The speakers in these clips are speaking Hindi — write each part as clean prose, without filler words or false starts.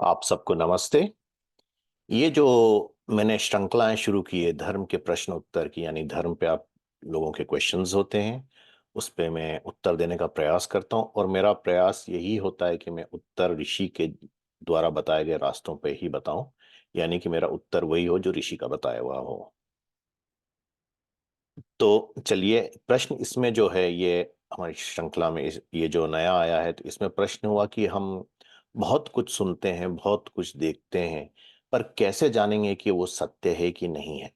आप सबको नमस्ते। ये जो मैंने श्रृंखलाएं शुरू की है धर्म के प्रश्न उत्तर की, यानी धर्म पे आप लोगों के क्वेश्चंस होते हैं, उस पे मैं उत्तर देने का प्रयास करता हूं और मेरा प्रयास यही होता है कि मैं उत्तर ऋषि के द्वारा बताए गए रास्तों पे ही बताऊं, यानी कि मेरा उत्तर वही हो जो ऋषि का बताया हुआ हो। तो चलिए, प्रश्न इसमें जो है ये हमारी श्रृंखला में ये जो नया आया है, तो इसमें प्रश्न हुआ कि हम बहुत कुछ सुनते हैं, बहुत कुछ देखते हैं, पर कैसे जानेंगे कि वो सत्य है कि नहीं है?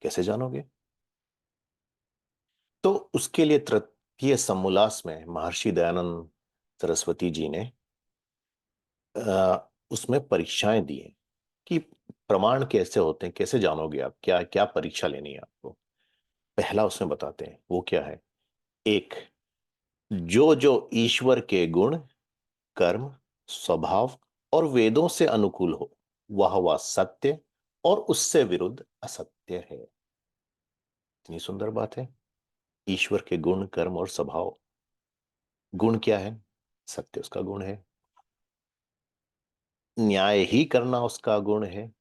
कैसे जानोगे? तो उसके लिए तृतीय समोल्लास में महर्षि दयानंद सरस्वती जी ने उसमें परीक्षाएं दी हैं कि प्रमाण कैसे होते हैं, कैसे जानोगे आप, क्या क्या परीक्षा लेनी है आपको। पहला उसमें बताते हैं, वो क्या है? एक, जो जो ईश्वर के गुण, कर्म, स्वभाव और वेदों से अनुकूल हो, वह सत्य और उससे विरुद्ध असत्य है। इतनी सुंदर बात है। ईश्वर के गुण, कर्म और स्वभाव। गुण क्या है? सत्य उसका गुण है। न्याय ही करना उसका गुण है।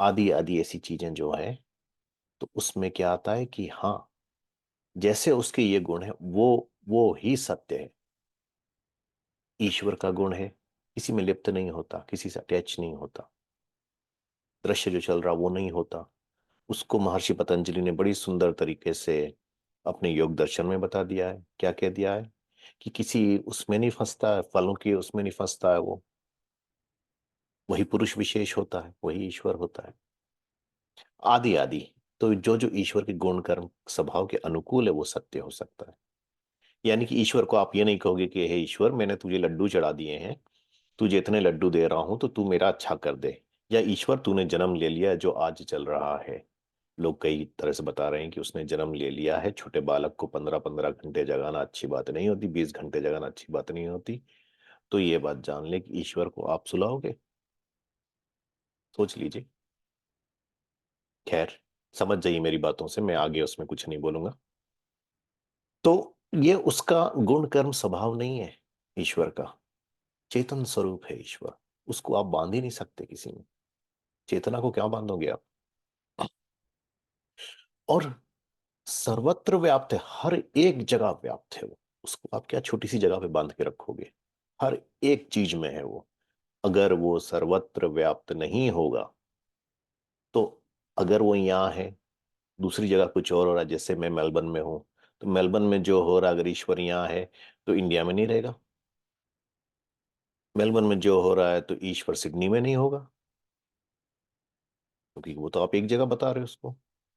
आदि आदि ऐसी चीजें जो है, तो उसमें क्या आता है कि हाँ, जैसे उसके ये गुण है, वो ही सत्य है। ईश्वर का गुण है, किसी में लिप्त नहीं होता, किसी से अटैच नहीं होता। दृश्य जो चल रहा वो नहीं होता। उसको महर्षि पतंजलि ने बड़ी सुंदर तरीके से अपने योग दर्शन में बता दिया है। क्या कह दिया है? कि किसी उसमें नहीं फंसता है, फलों की उसमें नहीं फंसता है वो। वही पुरुष विशेष होता है, वही ईश्वर होता है। आदि आदि। तो जो जो ईश्वर के गुण कर्म स्वभाव के अनुकूल है, वो सत्य हो सकता है। यानी कि ईश्वर को आप ये नहीं कहोगे कि हे ईश्वर, मैंने तुझे लड्डू चढ़ा दिए हैं, तुझे इतने लड्डू दे रहा हूं तो तू मेरा अच्छा कर दे। या ईश्वर, तूने जन्म ले लिया जो आज चल रहा है। लोग कई तरह से बता रहे हैं कि उसने जन्म ले लिया है। छोटे बालक को 15-15 घंटे जगाना अच्छी बात नहीं होती, 20 घंटे जगाना अच्छी बात नहीं होती। तो ये बात जान ले कि ईश्वर को आप सुलाओगे? सोच लीजिए। खैर, समझ जाइए मेरी बातों से, मैं आगे उसमें कुछ नहीं बोलूंगा। तो ये उसका गुण कर्म स्वभाव नहीं है। ईश्वर का चेतन स्वरूप है ईश्वर। उसको आप बांध ही नहीं सकते किसी में। चेतना को क्या बांधोगे आप? और सर्वत्र व्याप्त है, हर एक जगह व्याप्त है वो। उसको आप क्या छोटी सी जगह पे बांध के रखोगे? हर एक चीज में है वो। अगर वो सर्वत्र व्याप्त नहीं होगा, तो अगर वो यहाँ है, दूसरी जगह कुछ और हो रहा है, जैसे मैं मेलबर्न में हूं, तो मेलबर्न में जो हो रहा है, अगर ईश्वर यहाँ है तो इंडिया में नहीं रहेगा। मेलबर्न में जो हो रहा है तो ईश्वर सिडनी में नहीं होगा, क्योंकि वो तो आप एक जगह बता रहे हो उसको।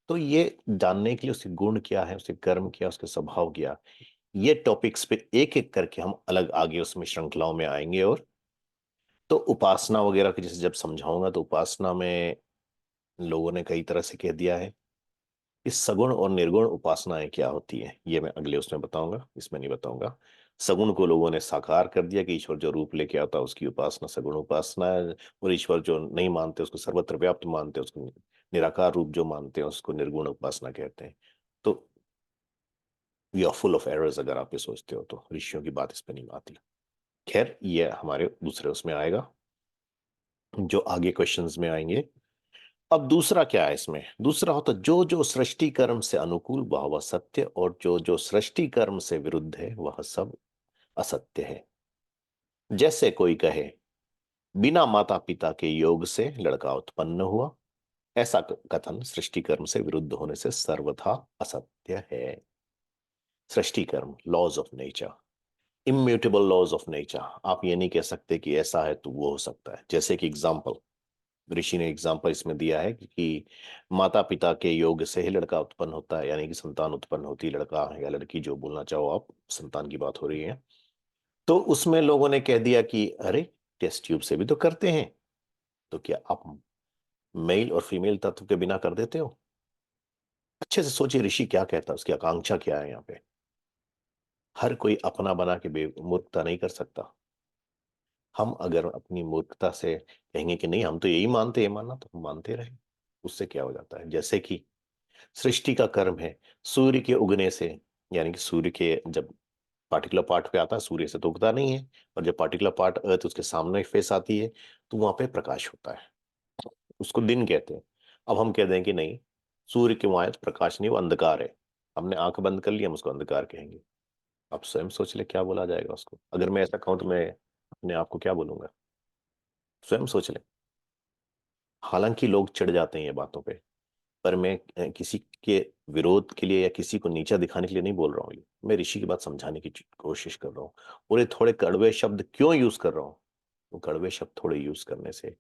तो ये जानने के लिए उसके गुण क्या है, उसके कर्म क्या, उसके स्वभाव क्या, ये टॉपिक्स पे एक एक करके हम अलग आगे उसमें श्रृंखलाओं में आएंगे। और तो उपासना वगैरह की जैसे जब समझाऊंगा, तो उपासना में लोगों ने कई तरह से कह दिया है। इस सगुण और निर्गुण उपासनाएं क्या होती है, ये मैं अगले उसमें बताऊंगा, इसमें नहीं बताऊंगा। सगुण को लोगों ने साकार कर दिया कि ईश्वर जो रूप लेके आता है उसकी उपासना सगुण उपासना है। और ईश्वर जो नहीं मानते उसको सर्वत्र व्याप्त मानते हैं, उसको निराकार रूप जो मानते हैं उसको निर्गुण उपासना कहते हैं। तो we are full of errors अगर आप ये सोचते हो तो। ऋषियों की बात इस पे नहीं आती। खैर, ये हमारे दूसरे उसमें आएगा, जो आगे क्वेश्चंस में आएंगे। अब दूसरा क्या है इसमें? दूसरा होता जो जो सृष्टि कर्म से अनुकूल वह सत्य, और जो जो सृष्टि कर्म से विरुद्ध है वह सब असत्य है। जैसे कोई कहे, बिना माता पिता के योग से लड़का उत्पन्न हुआ, ऐसा कथन सृष्टि कर्म से विरुद्ध होने से सर्वथा असत्य है। सृष्टि कर्म, laws of nature, immutable laws of nature. आप ये नहीं कह सकते कि ऐसा है तो वो हो सकता है। जैसे कि एग्जाम्पल, ऋषि ने एग्जाम्पल इसमें दिया है कि माता पिता के योग से ही लड़का उत्पन्न होता है, यानी कि संतान उत्पन्न होती है, लड़का या लड़की जो बोलना चाहो आप, संतान की बात हो रही है। तो उसमें लोगों ने कह दिया कि अरे, टेस्ट ट्यूब से भी तो करते हैं, तो क्या आप मेल और फीमेल तत्व के बिना कर देते हो? अच्छे से सोचिए ऋषि क्या कहता है, उसकी आकांक्षा क्या है यहाँ पे। हर कोई अपना बना के मूर्खता नहीं कर सकता। हम अगर अपनी मूर्खता से कहेंगे कि नहीं हम तो यही मानते, ये मानना, तो हम मानते रहे। उससे क्या हो जाता है? जैसे कि सृष्टि का कर्म है सूर्य के उगने से, यानी कि सूर्य के जब पार्टिकुलर पार्ट पे आता है, सूर्य से तो उगता नहीं है, और जब पार्टिकुलर पार्ट अर्थ उसके सामने फेस आती है तो वहां पे प्रकाश होता है, उसको दिन कहते हैं। अब हम कहते हैं कि नहीं, सूर्य के वहां है तो प्रकाश नहीं, वो अंधकार है, हमने आंख बंद कर लिया, हम उसको अंधकार कहेंगे। आप स्वयं सोच ले क्या बोला जाएगा उसको, अगर मैं ऐसा कहूं तो मैं अपने आप को क्या बोलूंगा, स्वयं सोच ले। हालांकि लोग चिढ़ जाते हैं ये बातों पे, पर मैं किसी के विरोध के लिए या किसी को नीचा दिखाने के लिए नहीं बोल रहा हूँ, ये मैं ऋषि की बात समझाने की कोशिश कर रहा हूँ। और ये थोड़े कड़वे शब्द क्यों यूज कर रहा हूँ, वो कड़वे शब्द थोड़े यूज करने से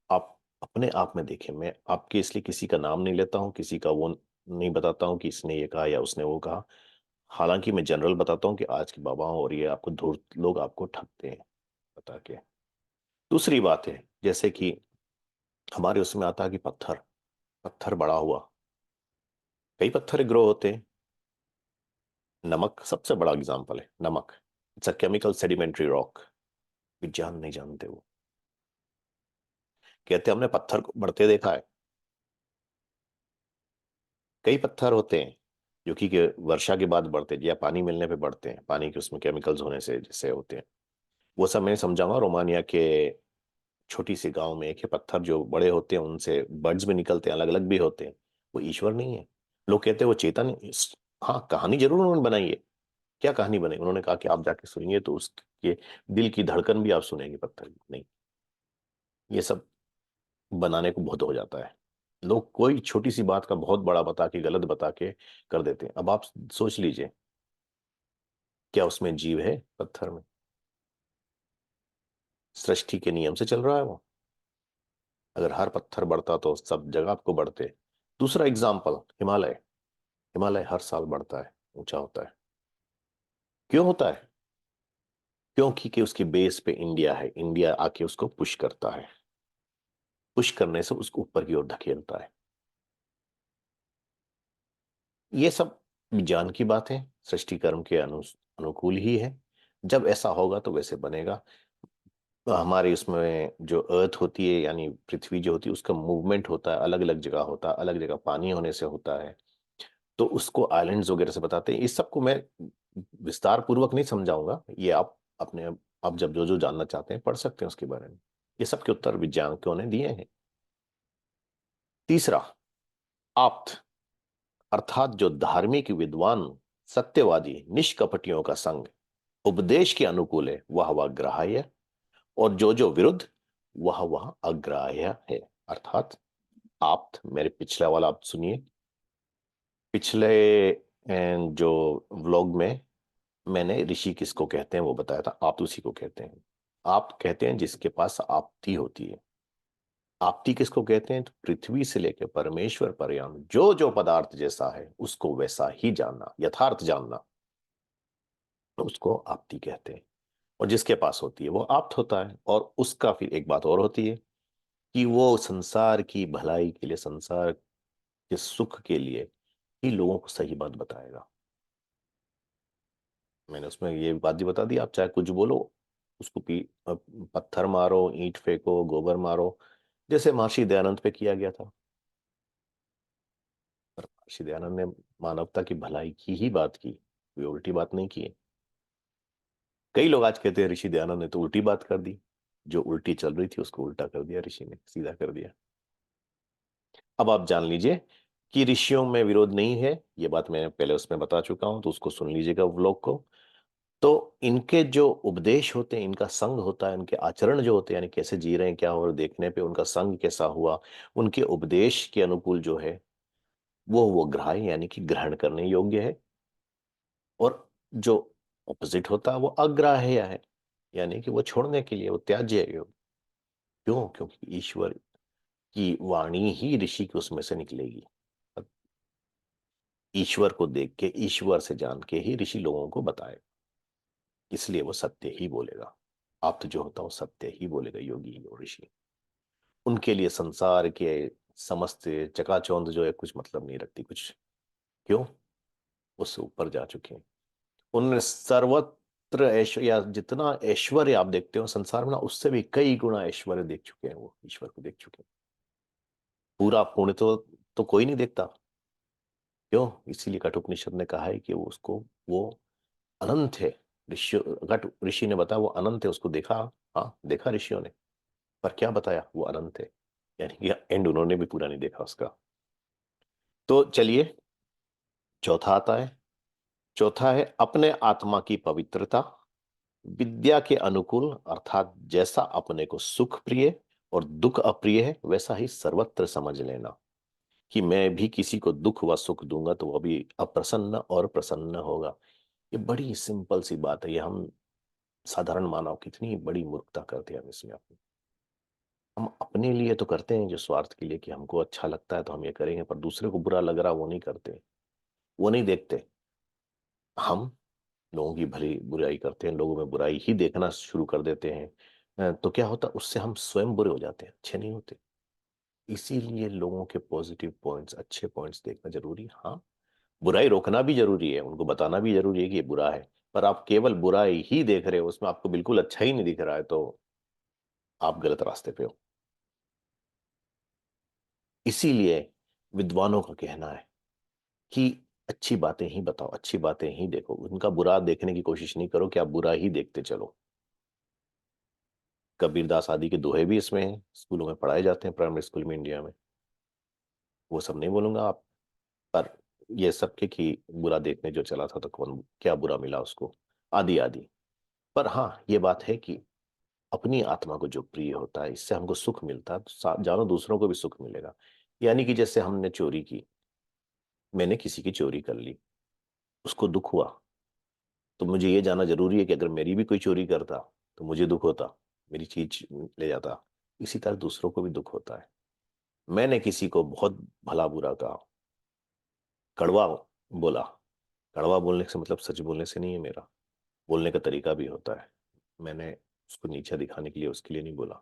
आप अपने आप में देखें, मैं आपके इसलिए किसी का नाम नहीं लेता हूँ, किसी का वो नहीं बताता हूँ कि इसने ये कहा या उसने वो कहा। हालांकि मैं जनरल बताता हूँ कि आज के बाबाओं और ये आपको धूर्त लोग आपको ठगते हैं बता के। दूसरी बात है, जैसे कि हमारे उसमें आता है कि पत्थर, पत्थर बड़ा हुआ, कई पत्थर ग्रो होते हैं। नमक सबसे बड़ा एग्जाम्पल है, नमक, it's a chemical sedimentary rock. विज्ञान नहीं जानते वो, कहते हमने पत्थर को बढ़ते देखा है। कई पत्थर होते हैं जो कि वर्षा के बाद बढ़ते हैं या पानी मिलने पे बढ़ते हैं, पानी के उसमें केमिकल्स होने से जैसे होते हैं। वो सब मैं समझाऊंगा। रोमानिया के छोटी सी गांव में एक है पत्थर जो बड़े होते हैं, उनसे बर्ड्स भी निकलते हैं, अलग अलग भी होते हैं। वो ईश्वर नहीं है, लोग कहते हैं वो चेतन। हाँ, कहानी जरूर उन्होंने बनाई है। क्या कहानी बनाई, उन्होंने कहा कि आप जाके सुनिए तो उसके दिल की धड़कन भी आप सुनेंगे, पत्थर की नहीं। ये सब बनाने को बहुत हो जाता है, लोग कोई छोटी सी बात का बहुत बड़ा बता के, गलत बता के कर देते हैं। अब आप सोच लीजिए, क्या उसमें जीव है पत्थर में? सृष्टि के नियम से चल रहा है वो। अगर हर पत्थर बढ़ता तो सब जगह आपको बढ़ते। दूसरा एग्जाम्पल, हिमालय। हिमालय हर साल बढ़ता है, ऊंचा होता है। क्यों होता है? क्योंकि कि उसकी बेस पे इंडिया है, इंडिया आके उसको पुश करता है, पुश करने से उसको ऊपर की ओर धकेलता है। ये सब विज्ञान की बात है, सृष्टि कर्म के अनुकूल ही है। जब ऐसा होगा तो वैसे बनेगा। हमारे उसमें जो अर्थ होती है यानी पृथ्वी जो होती है, उसका मूवमेंट होता है, अलग अलग जगह होता है, अलग जगह पानी होने से होता है। तो उसको आइलैंड्स वगैरह से बताते हैं। इस सबको मैं विस्तार पूर्वक नहीं समझाऊंगा, ये आप अपने, आप जब जो जो जानना चाहते हैं पढ़ सकते हैं उसके बारे में। ये सब के उत्तर विज्ञानिकों ने दिए हैं। तीसरा, आप्त, अर्थात जो धार्मिक विद्वान, सत्यवादी, निष्कपटियों का संग उपदेश के अनुकूल है, वह वह ग्राह्य, और जो जो विरुद्ध, वह वह अग्राह्य है। अर्थात आप्त, मेरे पिछला वाला आप सुनिए, पिछले जो व्लॉग में मैंने ऋषि किसको कहते हैं वो बताया था, आप उसी को कहते हैं। आप कहते हैं जिसके पास आपती होती है। आपती किसको कहते हैं? तो पृथ्वी से लेकर परमेश्वर पर्यंत जो जो पदार्थ जैसा है उसको वैसा ही जानना, यथार्थ जानना, तो उसको आपती कहते हैं। और जिसके पास होती है वो आप्त होता है। और उसका फिर एक बात और होती है कि वो संसार की भलाई के लिए, संसार के सुख के लिए ही लोगों को सही बात बताएगा। मैंने उसमें ये बात भी बता दी, आप चाहे कुछ बोलो, उसको पत्थर मारो, ईंट फेंको, गोबर मारो, जैसे महर्षि दयानंद पे किया गया था। पर महर्षि दयानंद ने मानवता की भलाई की ही बात की, कोई उल्टी बात नहीं की है। कई लोग आज कहते हैं ऋषि दयानंद ने तो उल्टी बात कर दी, जो उल्टी चल रही थी उसको उल्टा कर दिया ऋषि ने, सीधा कर दिया। अब आप जान लीजिए कि ऋषियों में विरोध नहीं है, ये बात मैं पहले उसमें बता चुका हूं, तो उसको सुन लीजिएगा व्लॉग को। तो इनके जो उपदेश होते हैं, इनका संग होता है, इनके आचरण जो होते हैं यानी कैसे जी रहे हैं क्या हो रहा है, देखने पे उनका संग कैसा हुआ, उनके उपदेश के अनुकूल जो है वो ग्राह्य यानी कि ग्रहण करने योग्य है। और जो ऑपोजिट होता है वो अग्राह्य है, यानी कि वो छोड़ने के लिए, वो त्याज्य है। क्यों? क्योंकि ईश्वर की वाणी ही ऋषि की उसमें से निकलेगी। ईश्वर को देख के, ईश्वर से जान के ही ऋषि लोगों को बताए, इसलिए वो सत्य ही बोलेगा। आप तो जो होता है वो सत्य ही बोलेगा, योगी और ऋषि। उनके लिए संसार के समस्त चकाचौंध जो है कुछ मतलब नहीं रखती कुछ। क्यों? उससे ऊपर जा चुके हैं। उन्होंने सर्वत्र ऐश्वर्य, या जितना ऐश्वर्य आप देखते हो संसार में ना, उससे भी कई गुना ऐश्वर्य देख चुके हैं, वो ईश्वर को देख चुके हैं। पूरा पुण्य तो कोई नहीं देखता। क्यों? इसीलिए कठोपनिषद ने कहा है कि वो उसको, वो अनंत है। ऋषि ने बताया वो अनंत है, उसको देखा। हाँ देखा ऋषियों ने, पर क्या बताया, वो अनंत है। यानी कि एंड उन्होंने भी पूरा नहीं देखा उसका। तो चलिए, चौथा आता है। चौथा है अपने आत्मा की पवित्रता, विद्या के अनुकूल, अर्थात जैसा अपने को सुख प्रिय और दुख अप्रिय है वैसा ही सर्वत्र समझ लेना। कि मैं भी किसी को दुख व सुख दूंगा तो वो भी अप्रसन्न और प्रसन्न होगा। ये बड़ी सिंपल सी बात है, ये हम साधारण मानव कितनी बड़ी मूर्खता करते हैं हम इसमें अपनी। हम अपने लिए तो करते हैं जो स्वार्थ के लिए, कि हमको अच्छा लगता है तो हम ये करेंगे, पर दूसरे को बुरा लग रहा वो नहीं करते, वो नहीं देखते। हम लोगों की भली बुराई करते हैं, लोगों में बुराई ही देखना शुरू कर देते हैं। तो क्या होता है, उससे हम स्वयं बुरे हो जाते हैं, अच्छे नहीं होते। इसीलिए लोगों के पॉजिटिव पॉइंट्स, अच्छे पॉइंट्स देखना जरूरी है। हाँ, बुराई रोकना भी जरूरी है, उनको बताना भी जरूरी है कि ये बुरा है। पर आप केवल बुराई ही देख रहे हो, उसमें आपको बिल्कुल अच्छा ही नहीं दिख रहा है, तो आप गलत रास्ते पे हो। इसीलिए विद्वानों का कहना है कि अच्छी बातें ही बताओ, अच्छी बातें ही देखो, उनका बुरा देखने की कोशिश नहीं करो कि आप बुरा ही देखते चलो। कबीरदास आदि के दोहे भी इसमें हैं, स्कूलों में पढ़ाए जाते हैं, प्राइमरी स्कूल में इंडिया में। वो सब नहीं बोलूंगा आप, पर ये सब के कि बुरा देखने जो चला था तो कौन क्या बुरा मिला उसको, आदि आदि। पर हाँ ये बात है कि अपनी आत्मा को जो प्रिय होता है, इससे हमको सुख मिलता है, तो जानो दूसरों को भी सुख मिलेगा। यानी कि जैसे हमने चोरी की, मैंने किसी की चोरी कर ली, उसको दुख हुआ, तो मुझे ये जानना जरूरी है कि अगर मेरी भी कोई चोरी करता तो मुझे दुख होता, मेरी चीज ले जाता। इसी तरह दूसरों को भी दुख होता है। मैंने किसी को बहुत भला बुरा कहा, कड़वा बोला। कड़वा बोलने से मतलब सच बोलने से नहीं है, मेरा बोलने का तरीका भी होता है। मैंने उसको नीचा दिखाने के लिए उसके लिए नहीं बोला।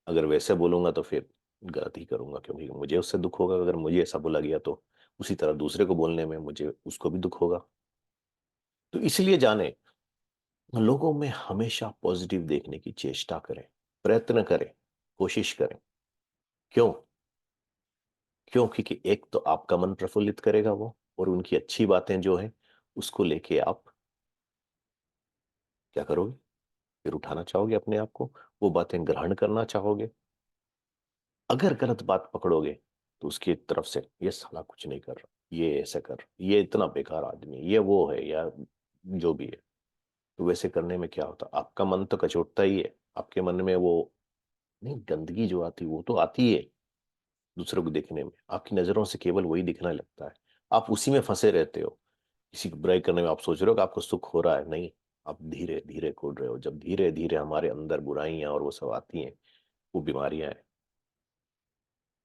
अगर वैसे बोलूंगा तो फिर गलत ही करूंगा, क्योंकि मुझे उससे दुख होगा। अगर मुझे ऐसा बोला गया तो उसी तरह दूसरे को बोलने में मुझे उसको भी दुख होगा। तो इसलिए जाने, लोगों में हमेशा पॉजिटिव देखने की चेष्टा करें, प्रयत्न करें, कोशिश करें। क्यों? क्योंकि कि एक तो आपका मन प्रफुल्लित करेगा वो, और उनकी अच्छी बातें जो है उसको लेके आप क्या करोगे, फिर उठाना चाहोगे अपने आप को, वो बातें ग्रहण करना चाहोगे। अगर गलत बात पकड़ोगे तो उसकी तरफ से ये साला कुछ नहीं कर रहा, ये ऐसे कर, ये इतना बेकार आदमी, ये वो है, या जो भी है। तो वैसे करने में क्या होता, आपका मन तो कचोटता ही है। आपके मन में वो नहीं, गंदगी जो आती वो तो आती है। दूसरों को देखने में आपकी नजरों से केवल वही दिखने लगता है, आप उसी में फंसे रहते हो। किसी की बुराई करने में आप सोच रहे हो कि आपको सुख हो रहा है, नहीं, आप धीरे धीरे कूद रहे हो। जब धीरे धीरे हमारे अंदर बुराइयां और वो सब आती हैं, वो बीमारियां हैं,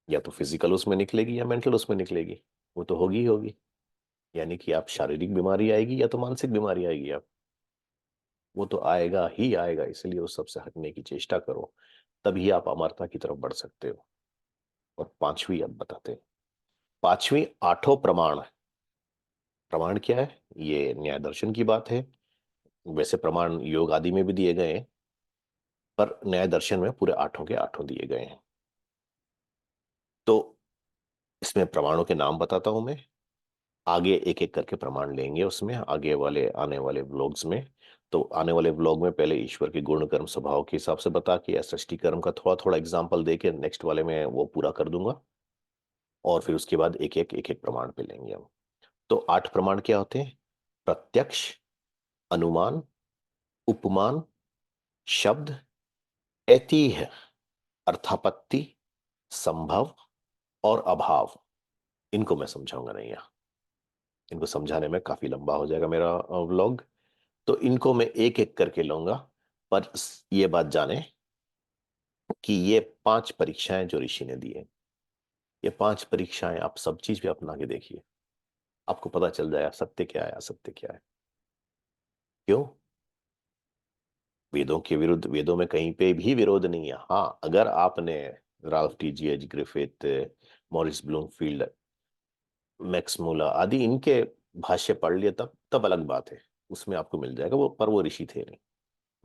या तो फिजिकल उसमें निकलेगी या मेंटल उसमें निकलेगी। वो तो होगी ही होगी। यानी कि आप शारीरिक बीमारी आएगी या तो मानसिक बीमारी आएगी, आप वो तो आएगा ही आएगा। इसलिए उस सबसे हटने की चेष्टा करो, तभी आप अमरता की तरफ बढ़ सकते हो। और पांचवी अब बताते हैं। पांचवी, आठों प्रमाण। प्रमाण क्या है? ये न्याय दर्शन की बात है। वैसे प्रमाण योग आदि में भी दिए गए हैं, पर न्याय दर्शन में पूरे आठों के आठों दिए गए हैं। तो इसमें प्रमाणों के नाम बताता हूं मैं। आगे एक एक करके प्रमाण लेंगे उसमें, आगे वाले आने वाले व्लॉग्स में। तो आने वाले व्लॉग में पहले ईश्वर के गुण कर्म स्वभाव के हिसाब से बता के, या सृष्टि कर्म का थोड़ा थोड़ा एग्जाम्पल दे के नेक्स्ट वाले में वो पूरा कर दूंगा। और फिर उसके बाद एक एक प्रमाण पे लेंगे हम। तो आठ प्रमाण क्या होते हैं? प्रत्यक्ष, अनुमान, उपमान, शब्द, ऐतिह्य, अर्थापत्ति, संभव और अभाव। इनको मैं समझाऊंगा नहीं यहाँ, इनको समझाने में काफी लंबा हो जाएगा मेरा व्लॉग। तो इनको मैं एक एक करके लूंगा। पर ये बात जाने कि ये पांच परीक्षाएं जो ऋषि ने दी है, ये पांच परीक्षाएं आप सब चीज पे अपना के देखिए, आपको पता चल जाएगा सत्य क्या है, असत्य क्या है। क्यों? वेदों के विरुद्ध, वेदों में कहीं पे भी विरोध नहीं है। हाँ, अगर आपने Ralph TGH Griffith, Morris Bloomfield, Max Muller आदि इनके भाष्य पढ़ लिए, तब अलग बात है, उसमें आपको मिल जाएगा वो। पर वो ऋषि थे नहीं,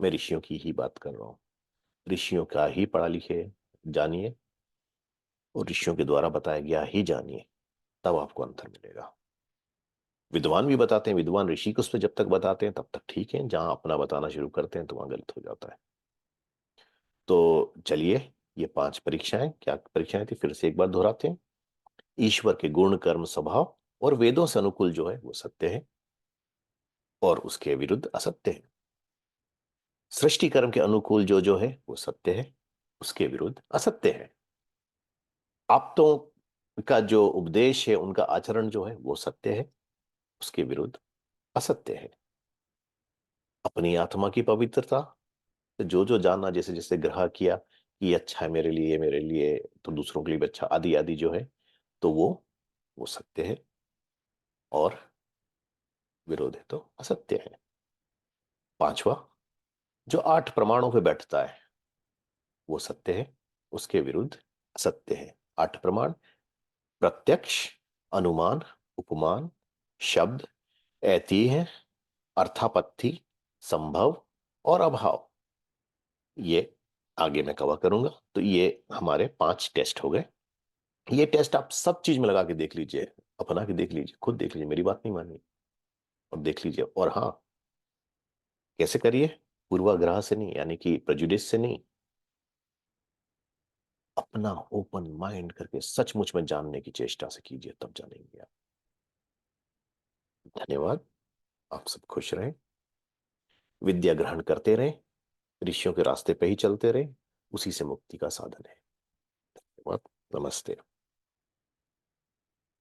मैं ऋषियों की ही बात कर रहा हूँ। ऋषियों का ही पढ़ा लिखे जानिए, और ऋषियों के द्वारा बताया गया ही जानिए, तब आपको अंतर मिलेगा। विद्वान भी बताते हैं, विद्वान ऋषि को उस पर जब तक बताते हैं तब तक ठीक है, जहां अपना बताना शुरू करते हैं तो वहां गलत हो जाता है। तो चलिए, ये 5 परीक्षाएं, क्या परीक्षाएं थी फिर से एक बार दोहराते हैं। ईश्वर के गुण कर्म स्वभाव और वेदों से अनुकूल जो है वो सत्य है, और उसके विरुद्ध असत्य है। सृष्टि कर्म के अनुकूल जो जो है वो सत्य है, उसके विरुद्ध असत्य है। आप्तों का जो उपदेश है, उनका आचरण जो है वो सत्य है, उसके विरुद्ध असत्य है। अपनी आत्मा की पवित्रता, तो जो जो जाना, जैसे जैसे ग्रह किया कि ये अच्छा है मेरे लिए, मेरे लिए तो दूसरों के लिए भी अच्छा, आदि आदि जो है, तो वो सत्य है, और विरोध है तो असत्य है। पांचवा, जो 8 प्रमाणों पे बैठता है वो सत्य है, उसके विरुद्ध असत्य है। 8 प्रमाण: प्रत्यक्ष, अनुमान, उपमान, शब्द, ऐतिह्य, अर्थापत्ति, संभव और अभाव। ये आगे मैं कवर करूंगा। तो ये हमारे 5 टेस्ट हो गए। ये टेस्ट आप सब चीज में लगा के देख लीजिए, अपना के देख लीजिए, खुद देख लीजिए, मेरी बात नहीं मानिए, और देख लीजिए। और हाँ, कैसे करिए? पूर्वाग्रह से नहीं, यानी कि प्रेजुडिस से नहीं, अपना ओपन माइंड करके सचमुच में जानने की चेष्टा से कीजिए, तब जानेंगे आप। धन्यवाद। आप सब खुश रहें, विद्या ग्रहण करते रहें, ऋषियों के रास्ते पे ही चलते रहें, उसी से मुक्ति का साधन है। धन्यवाद। नमस्ते।